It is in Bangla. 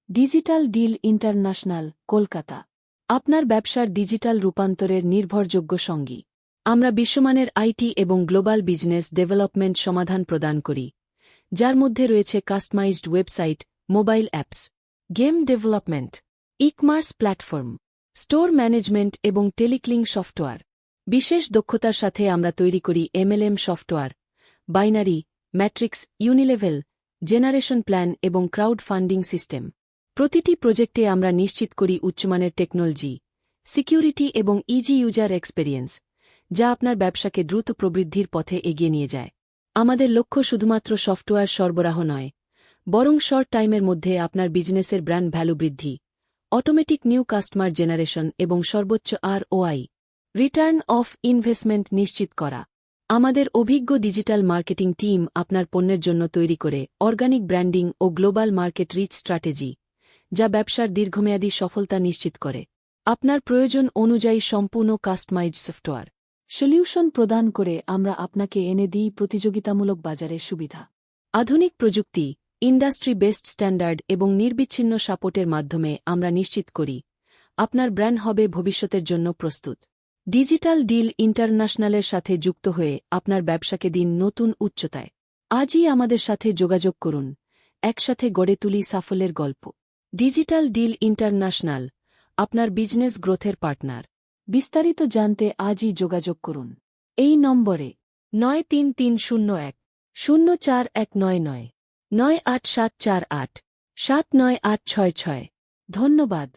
Digital deal international, Kolkata. আপনার ব্যবসার ডিজিটাল রূপান্তরের নির্ভরযোগ্য সঙ্গী। আমরা বিশ্বমানের আইটি এবং গ্লোবাল বিজনেস ডেভেলপমেন্ট সমাধান প্রদান করি, যার মধ্যে রয়েছে customized website, mobile apps, game development, e-commerce platform, store management এবং টেলিক্লিং সফটওয়্যার। বিশেষ দক্ষতার সাথে আমরা তৈরি করি MLM software, binary, matrix, unilevel, generation plan এবং ক্রাউড ফান্ডিং সিস্টেম। প্রতিটি প্রজেক্টে আমরা নিশ্চিত করি উচ্চমানের টেকনোলজি, সিকিউরিটি এবং ইজি ইউজার এক্সপেরিয়েন্স, যা আপনার ব্যবসাকে দ্রুত প্রবৃদ্ধির পথে এগিয়ে নিয়ে যায়। আমাদের লক্ষ্য শুধুমাত্র সফটওয়্যার সরবরাহ নয়, বরং শর্ট টাইমের মধ্যে আপনার বিজনেসের ব্র্যান্ড ভ্যালু বৃদ্ধি, অটোমেটিক নিউ কাস্টমার জেনারেশন এবং সর্বোচ্চ ROI রিটার্ন অফ ইনভেস্টমেন্ট নিশ্চিত করা। আমাদের অভিজ্ঞ ডিজিটাল মার্কেটিং টিম আপনার পণ্যের জন্য তৈরি করে অর্গানিক ব্র্যান্ডিং ও গ্লোবাল মার্কেট রিচ স্ট্র্যাটেজি, যা ব্যবসার দীর্ঘমেয়াদী সফলতা নিশ্চিত করে। আপনার প্রয়োজন অনুযায়ী সম্পূর্ণ কাস্টমাইজড সফটওয়্যার সলিউশন প্রদান করে আমরা আপনাকে এনে দিই প্রতিযোগিতামূলক বাজারের সুবিধা। আধুনিক প্রযুক্তি, ইন্ডাস্ট্রি বেস্ট স্ট্যান্ডার্ড এবং নির্বিচ্ছিন্ন সাপোর্টের মাধ্যমে আমরা নিশ্চিত করি আপনার ব্র্যান্ড হবে ভবিষ্যতের জন্য প্রস্তুত। ডিজিটাল ডিল ইন্টারন্যাশনালের সাথে যুক্ত হয়ে আপনার ব্যবসাকে দিন নতুন উচ্চতায়। আজই আমাদের সাথে যোগাযোগ করুন, একসাথে গড়ে তুলি সাফল্যের গল্প। ডিজিটাল ডিল ইন্টারন্যাশনাল, আপনার বিজনেস গ্রোথের পার্টনার। বিস্তারিত জানতে আজই যোগাযোগ করুন এই নম্বরে 9330104199, 98748 79866। ধন্যবাদ।